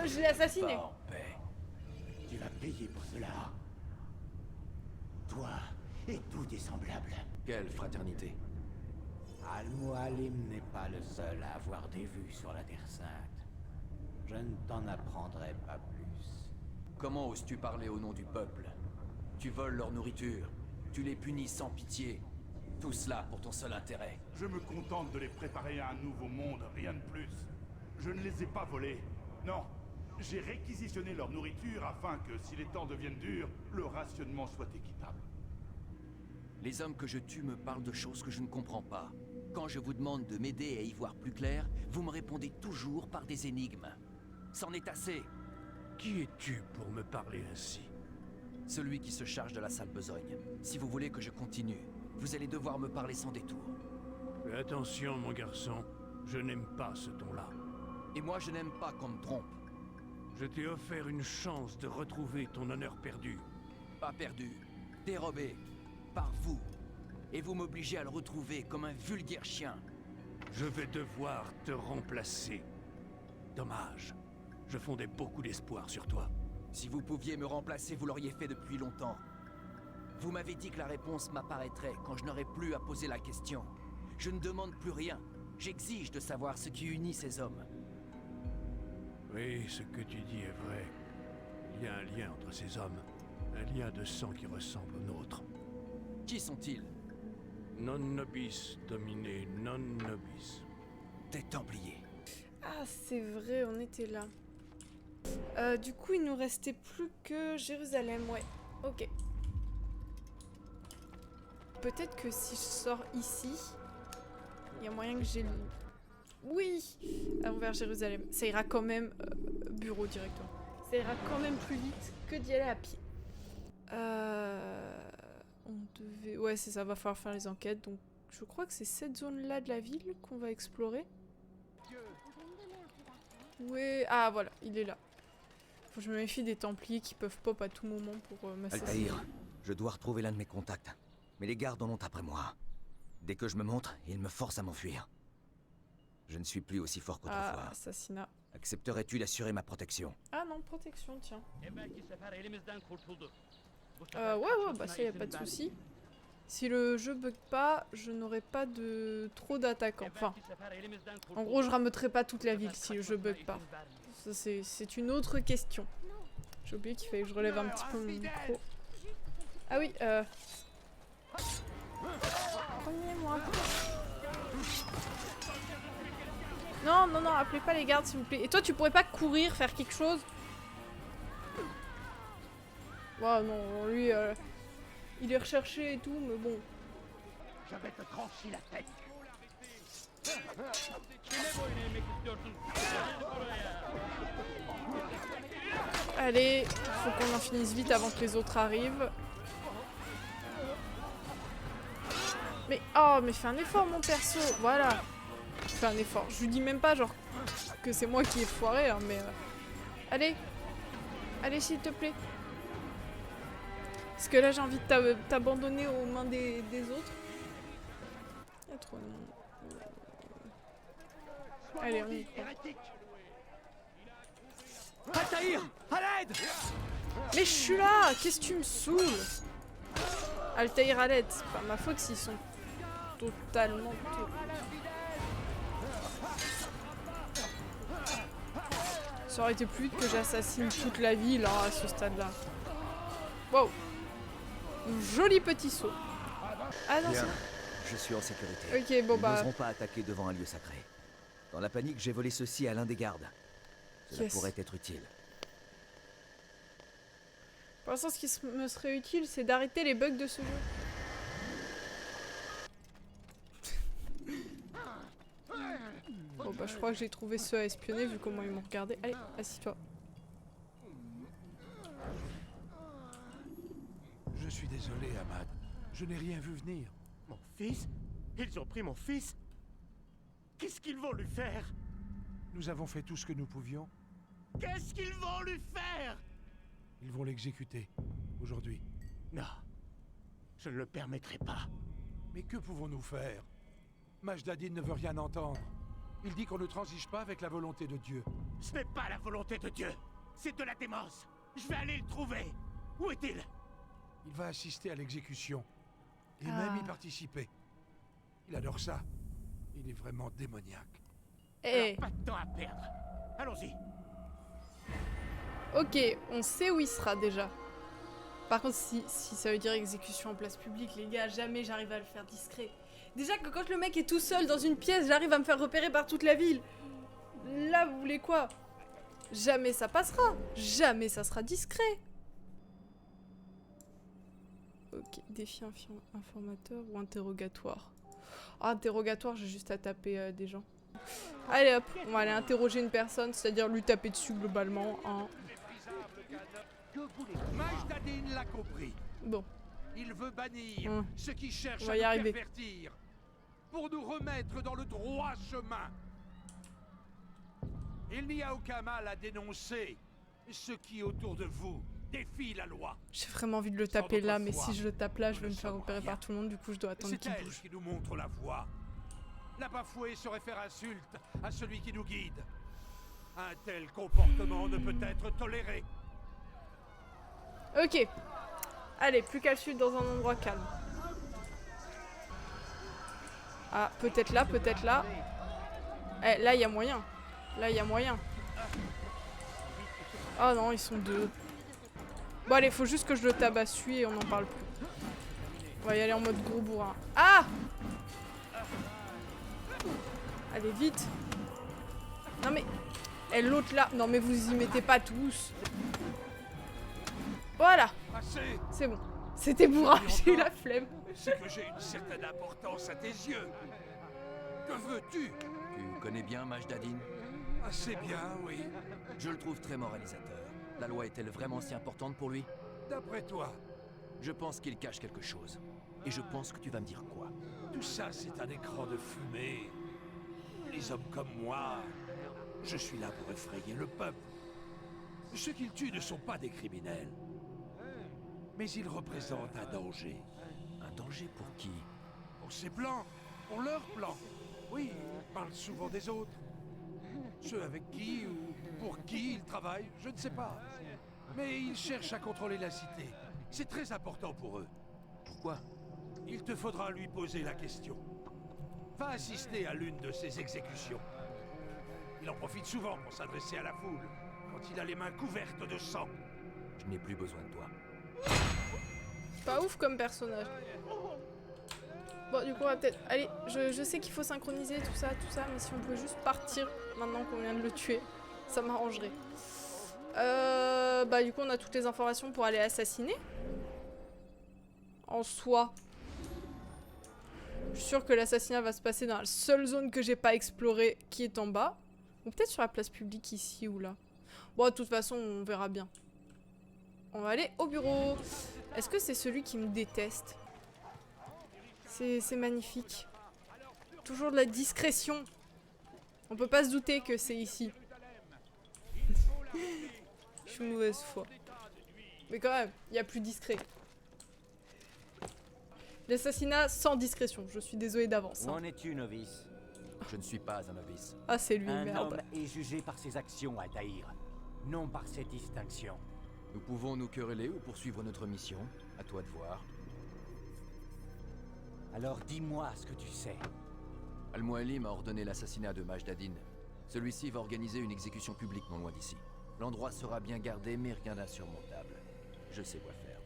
je l'ai assassiné. Va en paix. Tu vas payer pour cela. Toi et tous tes semblables. Quelle fraternité? Al-Mualim n'est pas le seul à avoir des vues sur la Terre Sainte. Je ne t'en apprendrai pas plus. Comment oses-tu parler au nom du peuple? Tu voles leur nourriture. Tu les punis sans pitié. Tout cela pour ton seul intérêt. Je me contente de les préparer à un nouveau monde, rien de plus. Je ne les ai pas volés. Non. J'ai réquisitionné leur nourriture afin que, si les temps deviennent durs, le rationnement soit équitable. Les hommes que je tue me parlent de choses que je ne comprends pas. Quand je vous demande de m'aider à y voir plus clair, vous me répondez toujours par des énigmes. C'en est assez. Qui es-tu pour me parler ainsi? Celui qui se charge de la sale besogne. Si vous voulez que je continue, vous allez devoir me parler sans détour. Fais attention, mon garçon. Je n'aime pas ce ton-là. Et moi, je n'aime pas qu'on me trompe. Je t'ai offert une chance de retrouver ton honneur perdu. Pas perdu, dérobé, par vous. Et vous m'obligez à le retrouver comme un vulgaire chien. Je vais devoir te remplacer. Dommage. Je fondais beaucoup d'espoir sur toi. Si vous pouviez me remplacer, vous l'auriez fait depuis longtemps. Vous m'avez dit que la réponse m'apparaîtrait quand je n'aurais plus à poser la question. Je ne demande plus rien. J'exige de savoir ce qui unit ces hommes. Oui, ce que tu dis est vrai. Il y a un lien entre ces hommes. Un lien de sang qui ressemble au nôtre. Qui sont-ils? Non nobis, dominé, non nobis. Des Templiers. Ah, c'est vrai, on était là. Du coup, il nous restait plus que Jérusalem, ouais. Ok. Peut-être que si je sors ici, il y a moyen que j'ai... Oui, vers Jérusalem. Ça ira quand même... bureau directement. Ça ira quand même plus vite que d'y aller à pied. On devait... Ouais, c'est ça, va falloir faire les enquêtes. Donc, je crois que c'est cette zone-là de la ville qu'on va explorer. Ouais, ah voilà, il est là. Faut que je me méfie des Templiers qui peuvent pop à tout moment pour m'assassiner. Altaïr, je dois retrouver l'un de mes contacts. Mais les gardes en ont après moi. Dès que je me montre, ils me forcent à m'enfuir. Je ne suis plus aussi fort qu'autrefois. Ah, assassinat. Accepterais-tu d'assurer ma protection? Ah non, protection, tiens. Ouais, bah ça y a pas de souci. Si le jeu bug pas, je n'aurai pas de trop d'attaquants. Enfin, en gros, je rameuterai pas toute la ville si le jeu bug pas. Ça, c'est une autre question. J'ai oublié qu'il fallait que je relève un petit peu mon micro. Ah oui, prenez-moi. Non, non, non, appelez pas les gardes, s'il vous plaît. Et toi, tu pourrais pas courir, faire quelque chose? Oh non, lui, il est recherché et tout, mais bon. Je vais te trancher la tête. Allez, faut qu'on en finisse vite avant que les autres arrivent. Mais, oh, mais fais un effort, mon perso. Voilà. Fais un effort. Je lui dis même pas, genre, que c'est moi qui ai foiré, hein, mais... Allez. Allez, s'il te plaît. Parce que là, j'ai envie de t'abandonner aux mains des autres. Il y a trop de monde. Allez, on y croit. Altaïr, à l'aide! Mais je suis là! Qu'est-ce que tu me saoules? Altaïr à l'aide, c'est pas ma faute s'ils sont totalement... Ça aurait été plus vite que j'assassine toute la ville hein, à ce stade-là. Wow! Joli petit saut. Ah non, Bien, c'est... je suis en sécurité. Ok, bon Ils bah... n'oseront pas attaquer devant un lieu sacré. Dans la panique, j'ai volé ceci à l'un des gardes. Cela Yes. pourrait être utile. Pour l'instant, ce qui me serait utile, c'est d'arrêter les bugs de ce jeu. Bon bah je crois que j'ai trouvé ceux à espionner vu comment ils m'ont regardé. Allez, assis-toi. Je suis désolé, Ahmad. Je n'ai rien vu venir. Mon fils? Ils ont pris mon fils? Qu'est-ce qu'ils vont lui faire? Nous avons fait tout ce que nous pouvions. Qu'est-ce qu'ils vont lui faire? Ils vont l'exécuter. Aujourd'hui. Non. Je ne le permettrai pas. Mais que pouvons-nous faire? Majdadine ne veut rien entendre. Il dit qu'on ne transige pas avec la volonté de Dieu. Ce n'est pas la volonté de Dieu. C'est de la démence. Je vais aller le trouver. Où est-il? Il va assister à l'exécution. Et Ah. même y participer. Il adore ça. Il est vraiment démoniaque. Eh, Alors, pas de temps à perdre. Allons-y. ok, on sait où il sera déjà. Par contre, si ça veut dire exécution en place publique, les gars, jamais j'arrive à le faire discret. Déjà que quand le mec est tout seul dans une pièce, j'arrive à me faire repérer par toute la ville. Là, vous voulez quoi? Jamais ça passera. Jamais ça sera discret. Ok, défi informateur ou interrogatoire. Ah, interrogatoire, j'ai juste à taper des gens. Allez hop, on va aller interroger une personne, c'est-à-dire lui taper dessus globalement. Hein. Majdadin l'a compris. Bon, Il veut bannir ceux qui cherchent On va à y nous arriver. pervertir. Pour nous remettre dans le droit chemin. Il n'y a aucun mal à dénoncer ceux qui, autour de vous, défient la loi. j'ai vraiment envie de le taper là, mais si je le tape là, je vais me faire repérer par tout le monde, du coup je dois attendre C'est qu'il elle bouge. qui nous montre la voie. La bafouée saurait faire insulte à celui qui nous guide. Un tel comportement ne peut être toléré. Ok. Allez, plus qu'à le suivre dans un endroit calme. Ah, peut-être là, peut-être là. Eh, là, il y a moyen. Là, il y a moyen. Ah non, ils sont deux. Bon, allez, faut juste que je le tabasse lui et on n'en parle plus. On va y aller en mode gros bourrin. Ah! Allez, vite. Non mais... Et l'autre là... Non mais vous y mettez pas tous. Voilà. Assez. C'est bon. C'était bourrin, j'ai eu la flemme. C'est que j'ai une certaine importance à tes yeux. Que veux-tu? Tu connais bien Majdadin? Assez bien, oui. Je le trouve très moralisateur. La loi est-elle vraiment si importante pour lui? D'après toi, Je pense qu'il cache quelque chose. Et je pense que tu vas me dire quoi. tout ça, c'est un écran de fumée. Les hommes comme moi, je suis là pour effrayer le peuple. Ceux qu'il tue ne sont pas des criminels. Mais ils représentent un danger. Un danger pour qui? Pour ces plans, pour leurs plans. Oui, ils parlent souvent des autres. Ceux avec qui ou pour qui ils travaillent, je ne sais pas. Mais ils cherchent à contrôler la cité. C'est très important pour eux. Pourquoi? Il te faudra lui poser la question. Va assister à l'une de ces exécutions. Il en profite souvent pour s'adresser à la foule, quand il a les mains couvertes de sang. Je n'ai plus besoin de toi. Pas ouf comme personnage. Bon, du coup, on va peut-être... Allez, je sais qu'il faut synchroniser tout ça, mais si on peut juste partir maintenant qu'on vient de le tuer, ça m'arrangerait. Bah, du coup, on a toutes les informations pour aller assassiner. En soi. Je suis sûre que l'assassinat va se passer dans la seule zone que j'ai pas explorée, qui est en bas. Ou peut-être sur la place publique ici ou là. Bon, de toute façon, on verra bien. On va aller au bureau. Est-ce que c'est celui qui me déteste? C'est magnifique. Toujours de la discrétion. On peut pas se douter que c'est ici. Je suis mauvaise foi. Mais quand même, il y a plus discret. L'assassinat sans discrétion. Je suis désolée d'avance. Où Hein. en es-tu, novice? Je ne suis pas un novice. Ah, c'est lui, Un merde. homme est jugé par ses actions, Altaïr, non par ses distinctions. Nous pouvons nous quereller ou poursuivre notre mission. À toi de voir. Alors dis-moi ce que tu sais. Al-Mualim a ordonné l'assassinat de Majdadin. Celui-ci va organiser une exécution publique non loin d'ici. L'endroit sera bien gardé, mais rien d'insurmontable. Je sais quoi faire.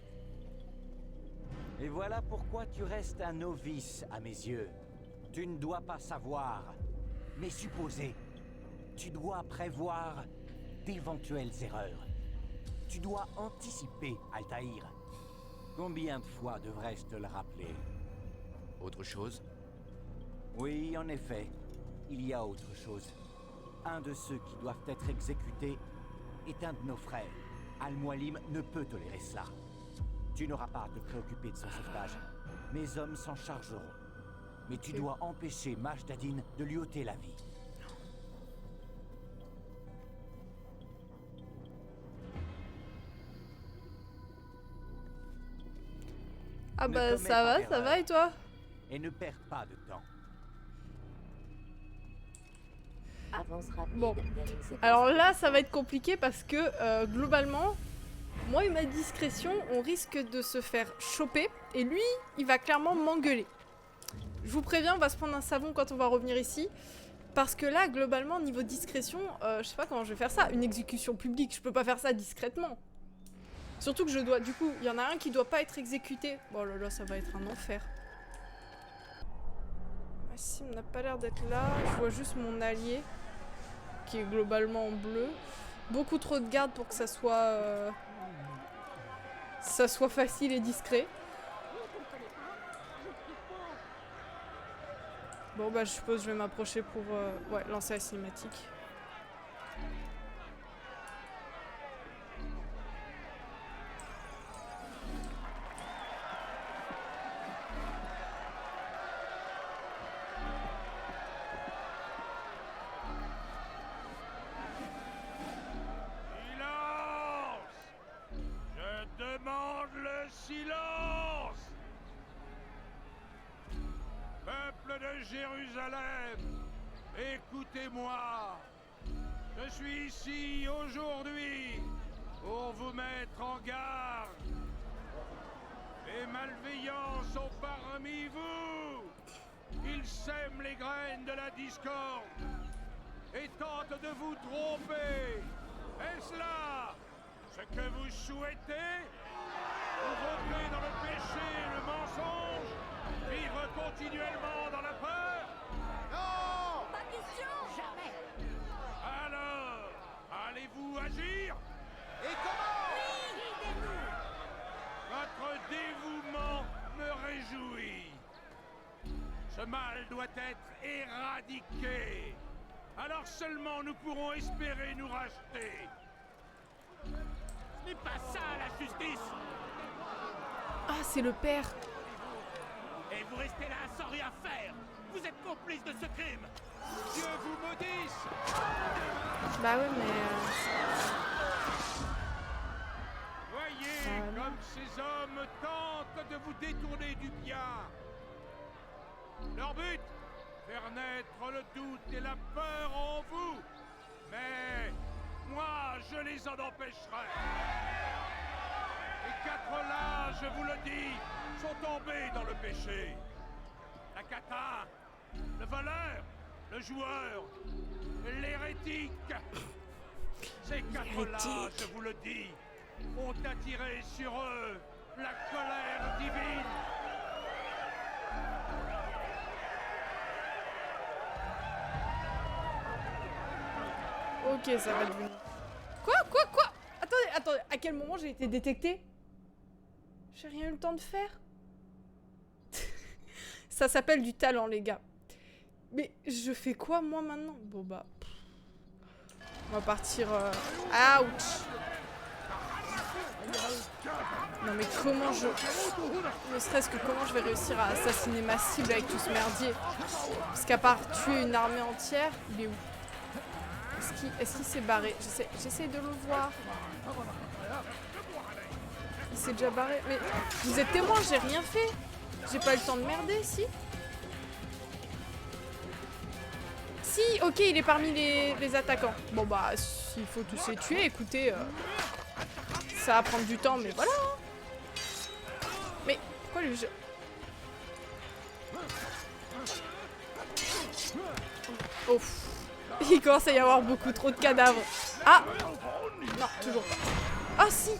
Et voilà pourquoi tu restes un novice à mes yeux. Tu ne dois pas savoir, mais supposer. Tu dois prévoir d'éventuelles erreurs. Tu dois anticiper, Altaïr. Combien de fois devrais-je te le rappeler? Autre chose? Oui, en effet, il y a autre chose. Un de ceux qui doivent être exécutés est un de nos frères. Al-Mualim ne peut tolérer cela. Tu n'auras pas à te préoccuper de son sauvetage. Mes hommes s'en chargeront. Mais tu dois empêcher Majdadin de lui ôter la vie. Ah Ne bah commets ça pas va, ça d'erreur. va et toi? Et ne perds pas de temps. Bon, alors là, ça va être compliqué parce que globalement, moi et ma discrétion, on risque de se faire choper et lui, il va clairement m'engueuler. Je vous préviens, on va se prendre un savon quand on va revenir ici. Parce que là, globalement, niveau discrétion, je sais pas comment je vais faire ça. Une exécution publique, je peux pas faire ça discrètement. Surtout que je dois... Du coup, il y en a un qui doit pas être exécuté. Oh là là, ça va être un enfer. Massim n'a pas l'air d'être là. Je vois juste mon allié, qui est globalement en bleu. Beaucoup trop de gardes pour que ça soit facile et discret. Bon bah je suppose que je vais m'approcher pour ouais, lancer la cinématique. Je demande le silence. Peuple de Jérusalem, écoutez-moi. Je suis ici aujourd'hui pour vous mettre en garde. Les malveillants sont parmi vous. Ils sèment les graines de la discorde et tentent de vous tromper. Est-ce là ce que vous souhaitez? Vous rentrer dans le péché et le mensonge? Vivre continuellement dans la peur? Non! Pas question! Jamais! Alors, allez-vous agir? Et comment? Oui, guidez-nous! Votre dévouement me réjouit. Ce mal doit être éradiqué. Alors seulement nous pourrons espérer nous racheter. Ce n'est pas ça la justice! Ah, c'est le père. Et vous restez là sans rien faire. Vous êtes complice de ce crime. Dieu vous maudisse. Bah ouais, mais... Voyez comme ces hommes tentent de vous détourner du bien. Leur but, faire naître le doute et la peur en vous. Mais moi, je les en empêcherai. Les quatre là, je vous le dis, sont tombés dans le péché. La cata, le voleur, le joueur, l'hérétique. Ces quatre-là, je vous le dis, ont attiré sur eux la colère divine. Ok, ça va devenir... Quoi? Attendez, à quel moment j'ai été détectée? J'ai rien eu le temps de faire. Ça s'appelle du talent, les gars. Mais je fais quoi, moi, maintenant? Bon, bah... On va partir... Ouch! Non, mais comment je... Ne serait-ce que comment je vais réussir à assassiner ma cible avec tout ce merdier? Parce qu'à part tuer une armée entière, il est où? Est-ce qu'il s'est barré? J'essaie de le voir. Il s'est déjà barré. Mais vous êtes témoin, j'ai rien fait. J'ai pas eu le temps de merder, si? Si, ok, il est parmi les attaquants. Bon bah, s'il faut tous les tuer, écoutez, ça va prendre du temps, mais voilà. Mais pourquoi lui je... Oh, il commence à y avoir beaucoup trop de cadavres. Ah! Non, toujours pas. Ah si!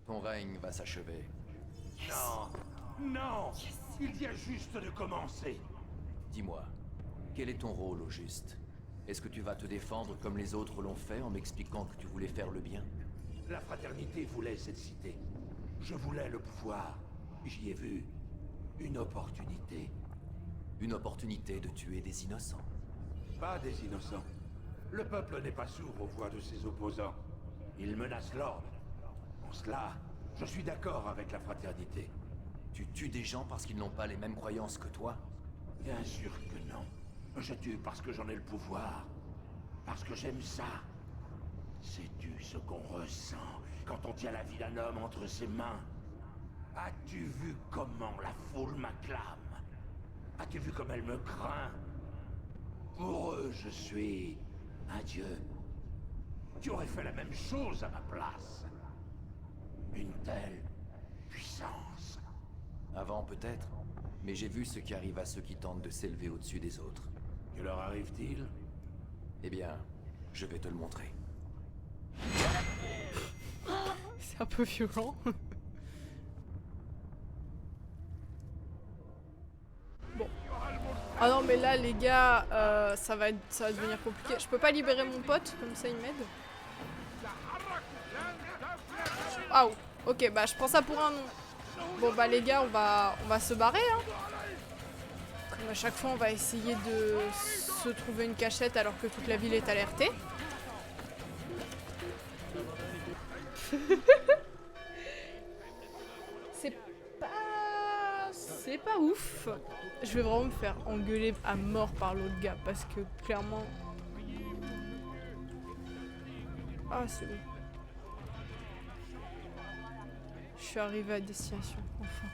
Ton règne va s'achever. Non, non, il vient juste de commencer. Dis-moi, quel est ton rôle au juste? Est-ce que tu vas te défendre comme les autres l'ont fait en m'expliquant que tu voulais faire le bien? La fraternité voulait cette cité. Je voulais le pouvoir. J'y ai vu une opportunité. Une opportunité de tuer des innocents. Pas des innocents. Le peuple n'est pas sourd aux voix de ses opposants. Il menace l'ordre. En cela, je suis d'accord avec la fraternité. Tu tues des gens parce qu'ils n'ont pas les mêmes croyances que toi? Bien sûr que non. Je tue parce que j'en ai le pouvoir. Parce que j'aime ça. Sais-tu ce qu'on ressent quand on tient la vie d'un homme entre ses mains? As-tu vu comment la foule m'acclame? As-tu vu comme elle me craint? Pour eux, je suis un dieu. Tu aurais fait la même chose à ma place. Une telle puissance. Avant peut-être, mais j'ai vu ce qui arrive à ceux qui tentent de s'élever au-dessus des autres. Que leur arrive-t-il? Eh bien, je vais te le montrer. C'est un peu violent. Bon. Ah non mais là les gars, ça va devenir compliqué. Je peux pas libérer mon pote, comme ça il m'aide. Ah ok, bah je prends ça pour un non. Bon bah les gars, on va se barrer hein. Comme à chaque fois on va essayer de se trouver une cachette alors que toute la ville est alertée. C'est pas ouf. Je vais vraiment me faire engueuler à mort par l'autre gars parce que clairement... Ah c'est bon. Je suis arrivée à destination, enfin.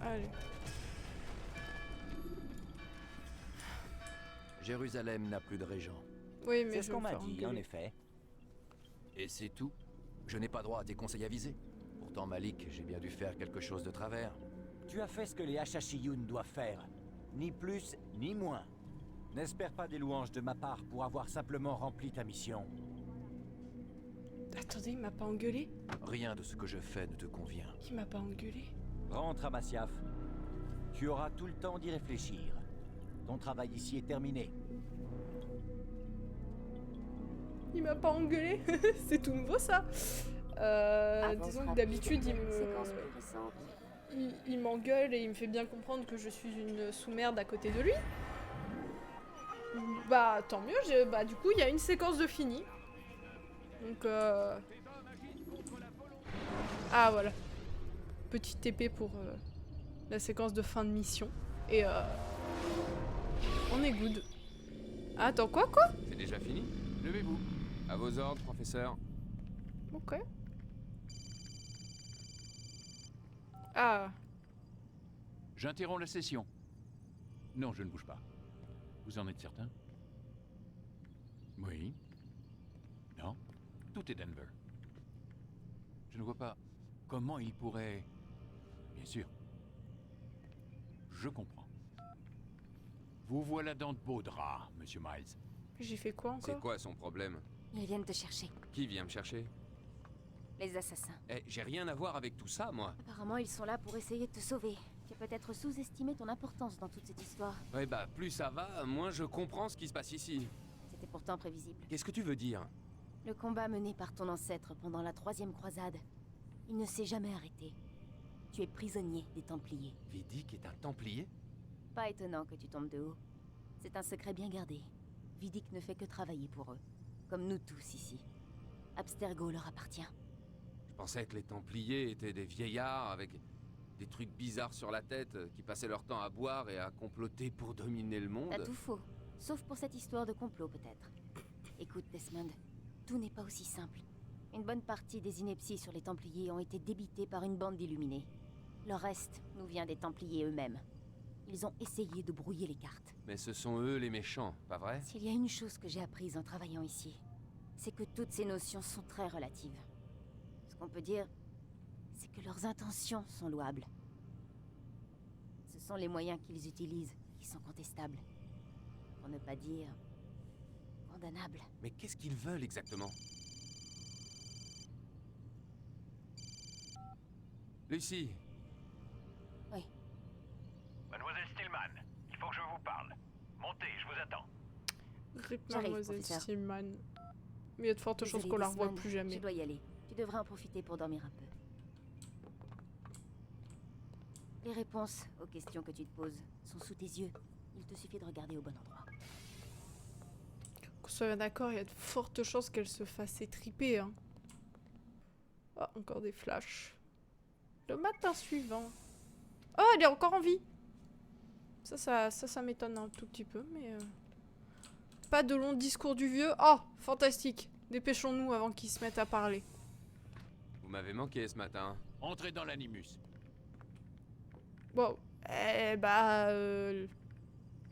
Allez. Jérusalem n'a plus de régent. Oui, mais C'est je ce vais qu'on me m'a faire dit, engueuler. en effet. Et c'est tout. Je n'ai pas droit à tes conseils avisés. Pourtant, Malik, j'ai bien dû faire quelque chose de travers. Tu as fait ce que les Hachachiyun doivent faire. Ni plus, ni moins. N'espère pas des louanges de ma part pour avoir simplement rempli ta mission. Attendez, il m'a pas engueulé? Rien de ce que je fais ne te convient. Il m'a pas engueulé? Rentre à Masyaf. Tu auras tout le temps d'y réfléchir. Ton travail ici est terminé. Il m'a pas engueulé. C'est tout nouveau ça. Disons que d'habitude il m'engueule et il me fait bien comprendre que je suis une sous-merde à côté de lui. Bah tant mieux, bah du coup il y a une séquence de fini. Donc ah voilà. Petite épée pour la séquence de fin de mission. Et on est good. Attends quoi? C'est déjà fini? Levez-vous. À vos ordres, professeur. Ok. Ah. J'interromps la session. Non, je ne bouge pas. Vous en êtes certain? Oui. Non. Tout est Denver. Je ne vois pas comment il pourrait... Bien sûr. Je comprends. Vous voilà dans de beaux draps, Monsieur Miles. J'ai fait quoi encore? C'est quoi son problème? Ils viennent te chercher. Qui vient me chercher? Les assassins. Eh, j'ai rien à voir avec tout ça, moi. Apparemment, ils sont là pour essayer de te sauver. Tu as peut-être sous-estimé ton importance dans toute cette histoire. Ouais, bah, plus ça va, moins je comprends ce qui se passe ici. C'était pourtant prévisible. Qu'est-ce que tu veux dire? Le combat mené par ton ancêtre pendant la 3e croisade, il ne s'est jamais arrêté. Tu es prisonnier des Templiers. Vidic est un Templier? Pas étonnant que tu tombes de haut. C'est un secret bien gardé. Vidic ne fait que travailler pour eux. Comme nous tous ici. Abstergo leur appartient. Je pensais que les Templiers étaient des vieillards avec des trucs bizarres sur la tête qui passaient leur temps à boire et à comploter pour dominer le monde. T'as tout faux. Sauf pour cette histoire de complot, peut-être. Écoute, Desmond, tout n'est pas aussi simple. Une bonne partie des inepties sur les Templiers ont été débitées par une bande d'illuminés. Le reste nous vient des Templiers eux-mêmes. Ils ont essayé de brouiller les cartes. Mais ce sont eux les méchants, pas vrai? S'il y a une chose que j'ai apprise en travaillant ici, c'est que toutes ces notions sont très relatives. Ce qu'on peut dire, c'est que leurs intentions sont louables. Ce sont les moyens qu'ils utilisent qui sont contestables. Pour ne pas dire... condamnables. Mais qu'est-ce qu'ils veulent exactement? Lucie. Oui. Mademoiselle Stillman, il faut que je vous parle. Montez, je vous attends. Rip J'arrive, Mademoiselle professeur. Stillman. Mais il y a de fortes chances Désolée, qu'on la revoie Desmond, plus jamais. Je dois y aller. Tu devrais en profiter pour dormir un peu. Les réponses aux questions que tu te poses sont sous tes yeux. Il te suffit de regarder au bon endroit. Qu'on soit d'accord, il y a de fortes chances qu'elle se fasse étriper. Hein. Ah, encore des flashs. Le matin suivant. Oh, elle est encore en vie. Ça m'étonne un tout petit peu, mais... Pas de long discours du vieux. Oh, fantastique. Dépêchons-nous avant qu'il se mette à parler. Vous m'avez manqué ce matin. Entrez dans l'animus. Wow. Eh bah...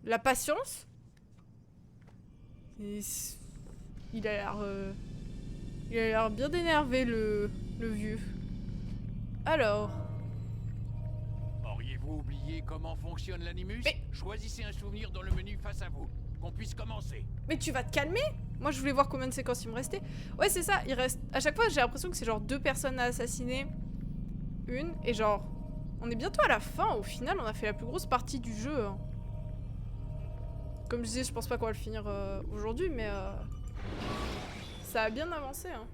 la patience. Il a l'air... Il a l'air bien énervé, le vieux. Alors... Auriez-vous oublié comment fonctionne l'animus? Choisissez un souvenir dans le menu face à vous. Qu'on puisse commencer. Mais tu vas te calmer? Moi je voulais voir combien de séquences il me restait. Ouais c'est ça, il reste... À chaque fois j'ai l'impression que c'est genre 2 personnes à assassiner. Une, et genre... On est bientôt à la fin, au final on a fait la plus grosse partie du jeu. Hein. Comme je disais, je pense pas qu'on va le finir aujourd'hui, mais... Ça a bien avancé, hein.